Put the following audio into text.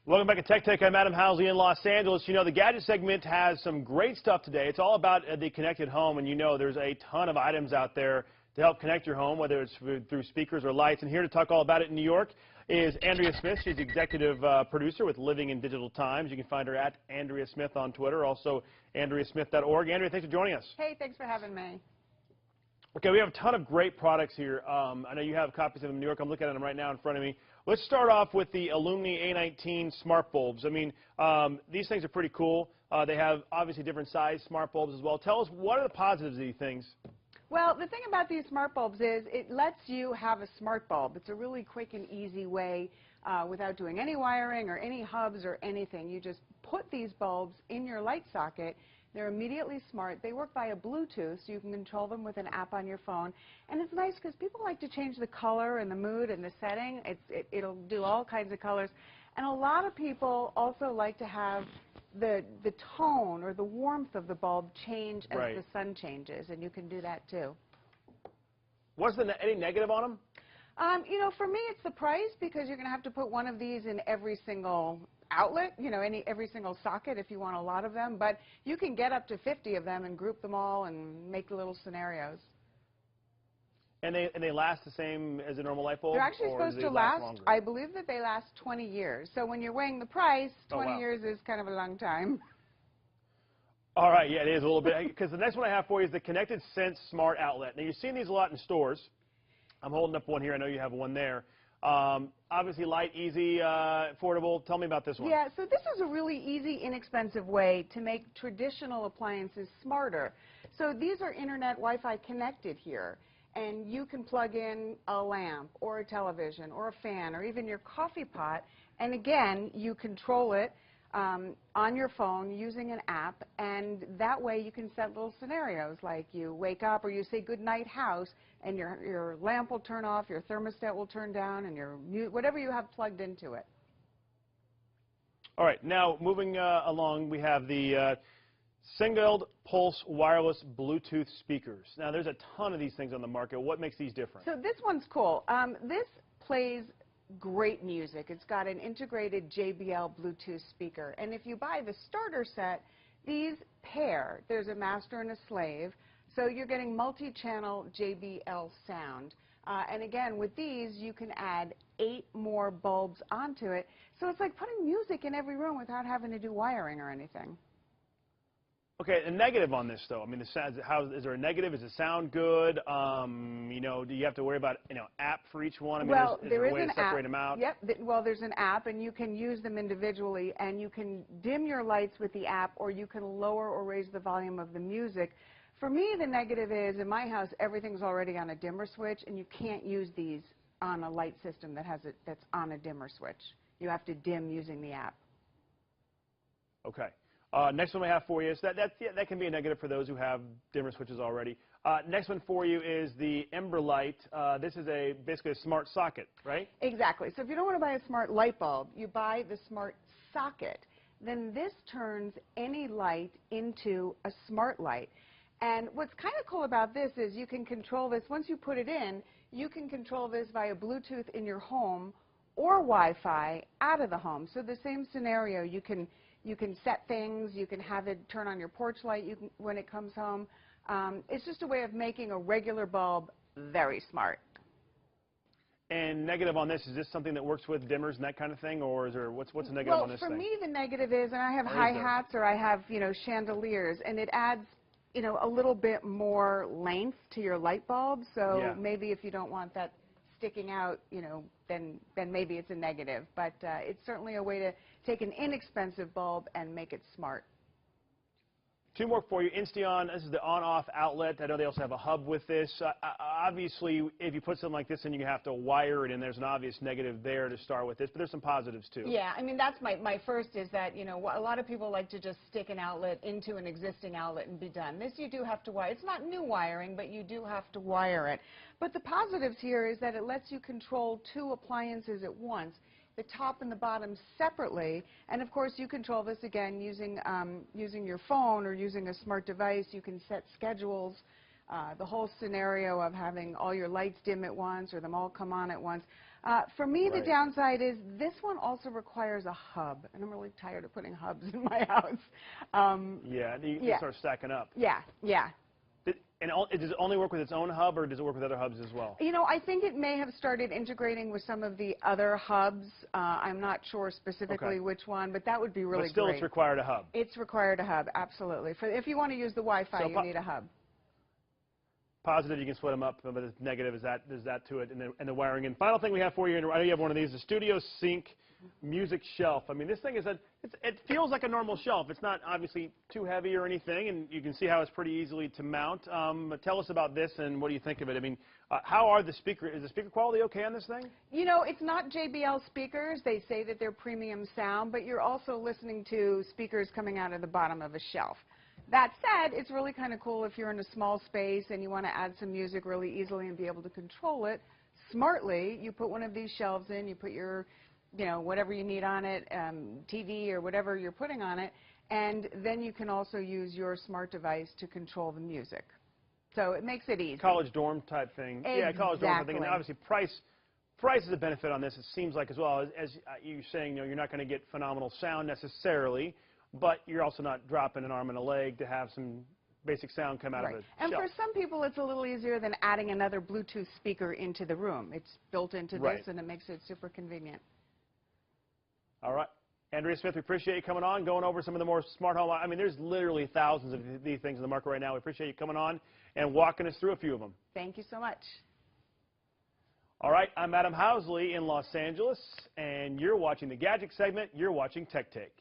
Welcome back to Tech Tech. I'm Adam HOUSLEY in Los Angeles. You know, the gadget segment has some great stuff today. It's all about the connected home, and you know there's a ton of items out there to help connect your home, whether it's through speakers or lights. And here to talk all about it in New York is Andrea Smith. She's executive producer with Living in Digital Times. You can find her at Andrea Smith on Twitter, also andreasmith.org. Andrea, thanks for joining us. Hey, thanks for having me. Okay, we have a ton of great products here. I know you have copies of them in New York. I'm looking at them right now in front of me. Let's start off with the iLumi A19 smart bulbs. I mean, these things are pretty cool. They have obviously different size smart bulbs as well. Tell us, what are the positives of these things? Well, the thing about these smart bulbs is it lets you have a smart bulb. It's a really quick and easy way without doing any wiring or any hubs or anything. You just put these bulbs in your light socket. They're immediately smart. They work via Bluetooth, so you can control them with an app on your phone. And it's nice because people like to change the color and the mood and the setting. It'll do all kinds of colors. And a lot of people also like to have the tone or the warmth of the bulb change as the sun changes, and you can do that too. What's any negative on them? You know, for me, it's the price, because you're going to have to put one of these in every single outlet, you know, every single socket if you want a lot of them. But you can get up to 50 of them and group them all and make little scenarios. And they last the same as a normal light bulb? They're actually supposed to last, I believe that they last 20 years. So when you're weighing the price, 20 years is kind of a long time. All right, yeah, it is a little bit. Because the next one I have for you is the Connected Sense Smart Outlet. Now, you've seen these a lot in stores. I'm holding up one here. I know you have one there. Obviously light, easy, affordable. Tell me about this one. Yeah, so this is a really easy, inexpensive way to make traditional appliances smarter. So these are internet Wi-Fi connected here, and you can plug in a lamp or a television or a fan or even your coffee pot, and again, you control it on your phone using an app, and that way you can set little scenarios like you wake up or you say good night house, and your lamp will turn off, your thermostat will turn down, and whatever you have plugged into it. All right, now moving along, we have the Sengeld Pulse wireless Bluetooth speakers. Now, there's a ton of these things on the market. What makes these different? So this one's cool. This plays great music. It's got an integrated JBL Bluetooth speaker. And if you buy the starter set, these pair. There's a master and a slave. So you're getting multi-channel JBL sound. And again, with these, you can add 8 more bulbs onto it. So it's like putting music in every room without having to do wiring or anything. Okay, a negative on this, though. I mean, is there a negative? Does it sound good? You know, do you have to worry about, app for each one? I mean, well, is there a way to separate them out? Yep. Well, there's an app, and you can use them individually, and you can dim your lights with the app, or you can lower or raise the volume of the music. For me, the negative is, in my house, everything's already on a dimmer switch, and you can't use these on a light system that's on a dimmer switch. You have to dim using the app. Okay. Next one we have for you is that can be a negative for those who have dimmer switches already. Next one for you is the Emberlight. This is basically a smart socket, right? Exactly. So if you don't want to buy a smart light bulb, you buy the smart socket. Then this turns any light into a smart light. And what's kind of cool about this is you can control this. Once you put it in, you can control this via Bluetooth in your home or Wi-Fi out of the home. So the same scenario, you can set things, you can have it turn on your porch light when it comes home. It's just a way of making a regular bulb very smart. And negative on this, is this something that works with dimmers and that kind of thing, or is there what's the negative on this thing? Well, for me, the negative is, and I have hi-hats or I have chandeliers, and it adds a little bit more length to your light bulb. So maybe if you don't want that sticking out, then maybe it's a negative. But it's certainly a way to take an inexpensive bulb and make it smart. 2 more for you. Insteon, this is the on-off outlet. I know they also have a hub with this. Obviously, if you put something like this in, you have to wire it in. There's an obvious negative there to start with this, but there's some positives, too. Yeah, I mean, that's my first is that, a lot of people like to just stick an outlet into an existing outlet and be done. This you do have to wire. It's not new wiring, but you do have to wire it. But the positives here is that it lets you control 2 appliances at once, the top and the bottom separately, and of course you control this again using your phone or using a smart device. You can set schedules the whole scenario of having all your lights dim at once or them all come on at once. For me, the downside is this one also requires a hub, and I'm really tired of putting hubs in my house. Yeah, you start stacking up. Yeah, yeah. And does it only work with its own hub, or does it work with other hubs as well? You know, I think it may have started integrating with some of the other hubs. I'm not sure specifically which one, but that would be really great. But still, it's required a hub. It's required a hub, absolutely. If you want to use the Wi-Fi, you need a hub. Positive, you can split them up, but the negative is that there's that to it, and the wiring. And final thing we have for you, and I know you have one of these, the StudioSync music shelf. I mean, this thing is it feels like a normal shelf. It's not obviously too heavy or anything, and you can see how it's pretty easily to mount. But tell us about this, and what do you think of it? I mean, how are the speaker? Is the speaker quality okay on this thing? You know, it's not JBL speakers. They say that they're premium sound, but you're also listening to speakers coming out of the bottom of a shelf. That said, it's really kind of cool if you're in a small space and you want to add some music really easily and be able to control it smartly. You put one of these shelves in, you put your, you know, whatever you need on it, TV or whatever you're putting on it, and then you can also use your smart device to control the music. So it makes it easy. College dorm type thing. Exactly. Yeah, college dorm type thing. And obviously price is a benefit on this, it seems like, as well. As you're saying, you know, you're not going to get phenomenal sound necessarily, but you're also not dropping an arm and a leg to have some basic sound come out of it. And for some people, it's a little easier than adding another Bluetooth speaker into the room. It's built into this, and it makes it super convenient. All right. Andrea Smith, we appreciate you coming on, going over some of the more smart home. I mean, there's literally thousands of these things in the market right now. We appreciate you coming on and walking us through a few of them. Thank you so much. All right. I'm Adam HOUSLEY in Los Angeles, and you're watching the Gadget segment. You're watching Tech Take.